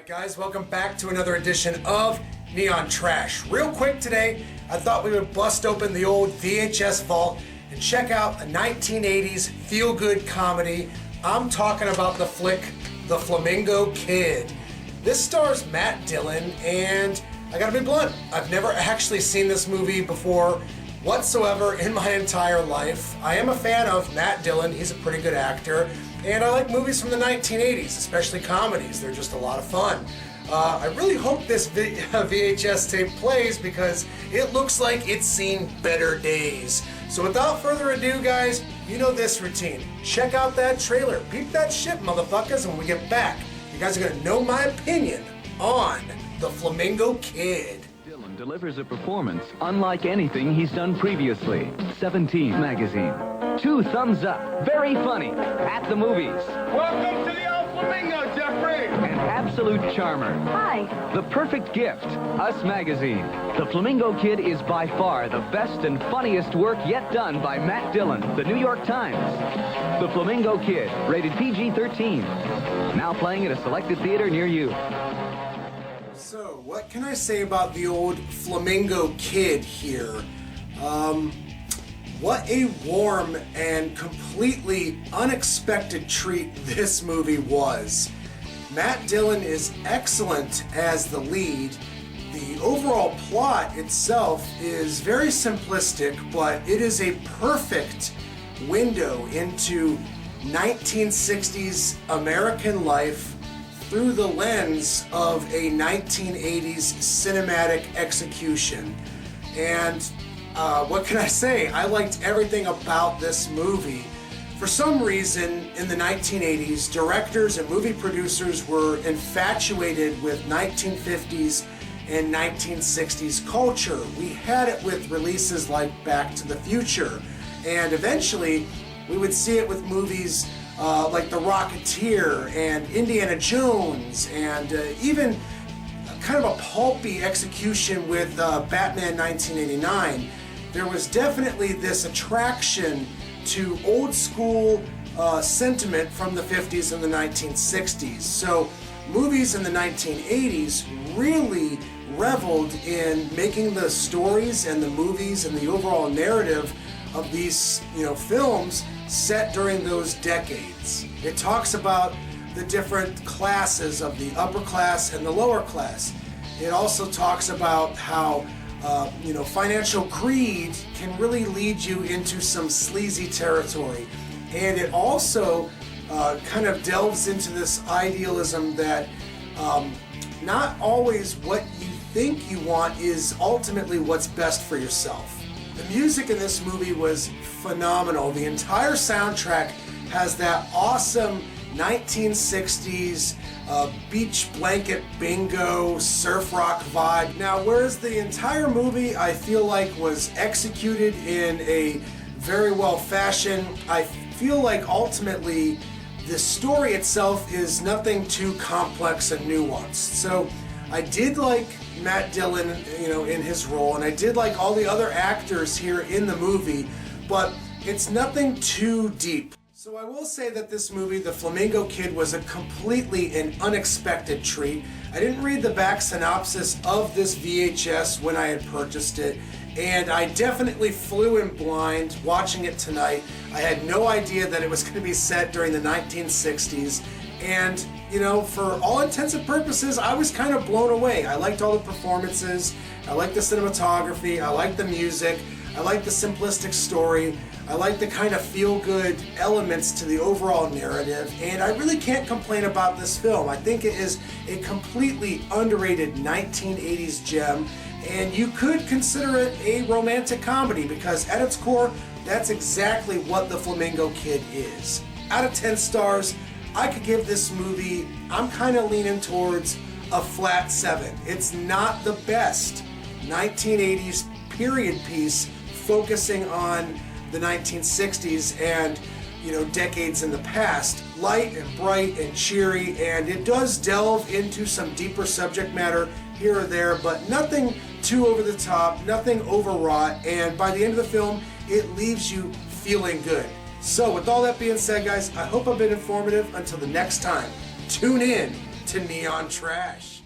Alright guys, welcome back to another edition of Neon Trash. Real quick today, I thought we would bust open the old VHS vault and check out a 1980s feel-good comedy. I'm talking about the flick, The Flamingo Kid. This stars Matt Dillion, and I gotta be blunt, I've never actually seen this movie before whatsoever in my entire life. I am a fan of Matt Dillion, he's a pretty good actor, and I like movies from the 1980s, especially comedies. They're just a lot of fun. I really hope this VHS tape plays because it looks like it's seen better days. So without further ado, guys, you know this routine. Check out that trailer. Peep that shit, motherfuckers, and when we get back, you guys are gonna know my opinion on The Flamingo Kid. Dillion delivers a performance unlike anything he's done previously. 17 magazine. 2 thumbs up. Very funny. At the movies. Welcome to the old Flamingo, Jeffrey! An absolute charmer. Hi. The perfect gift. Us magazine. The Flamingo Kid is by far the best and funniest work yet done by Matt Dillion, the New York Times. The Flamingo Kid, rated PG-13. Now playing at a selected theater near you. So, what can I say about the old Flamingo Kid here? What a warm and completely unexpected treat this movie was. Matt Dillion is excellent as the lead. The overall plot itself is very simplistic, but it is a perfect window into 1960s American life through the lens of a 1980s cinematic execution. And what can I say? I liked everything about this movie. For some reason, in the 1980s, directors and movie producers were infatuated with 1950s and 1960s culture. We had it with releases like Back to the Future, and eventually we would see it with movies like The Rocketeer and Indiana Jones, and even kind of a pulpy execution with Batman 1989. There was definitely this attraction to old school sentiment from the 50s and the 1960s. So movies in the 1980s really reveled in making the stories and the movies and the overall narrative of these, films set during those decades. It talks about the different classes of the upper class and the lower class. It also talks about how financial greed can really lead you into some sleazy territory. And it also kind of delves into this idealism that not always what you think you want is ultimately what's best for yourself. The music in this movie was phenomenal. The entire soundtrack has that awesome 1960s beach blanket bingo surf rock vibe. Now, whereas the entire movie I feel like was executed in a very well fashion, I feel like ultimately the story itself is nothing too complex and nuanced. So I did like Matt Dillion, in his role, and I did like all the other actors here in the movie, but it's nothing too deep. So I will say that this movie, The Flamingo Kid, was a completely and unexpected treat. I didn't read the back synopsis of this VHS when I had purchased it, and I definitely flew in blind watching it tonight. I had no idea that it was going to be set during the 1960s, and for all intents and purposes, I was kind of blown away. I liked all the performances, I liked the cinematography, I liked the music, I liked the simplistic story, I like the kind of feel-good elements to the overall narrative, and I really can't complain about this film. I think it is a completely underrated 1980s gem, and you could consider it a romantic comedy because at its core, that's exactly what The Flamingo Kid is. Out of 10 stars, I could give this movie, I'm kind of leaning towards a flat 7. It's not the best 1980s period piece focusing on the 1960s and decades in the past. Light and bright and cheery, and it does delve into some deeper subject matter here or there, but nothing too over the top, nothing overwrought, and by the end of the film it leaves you feeling good. So with all that being said, guys, I hope I've been informative. Until the next time, tune in to neon trash.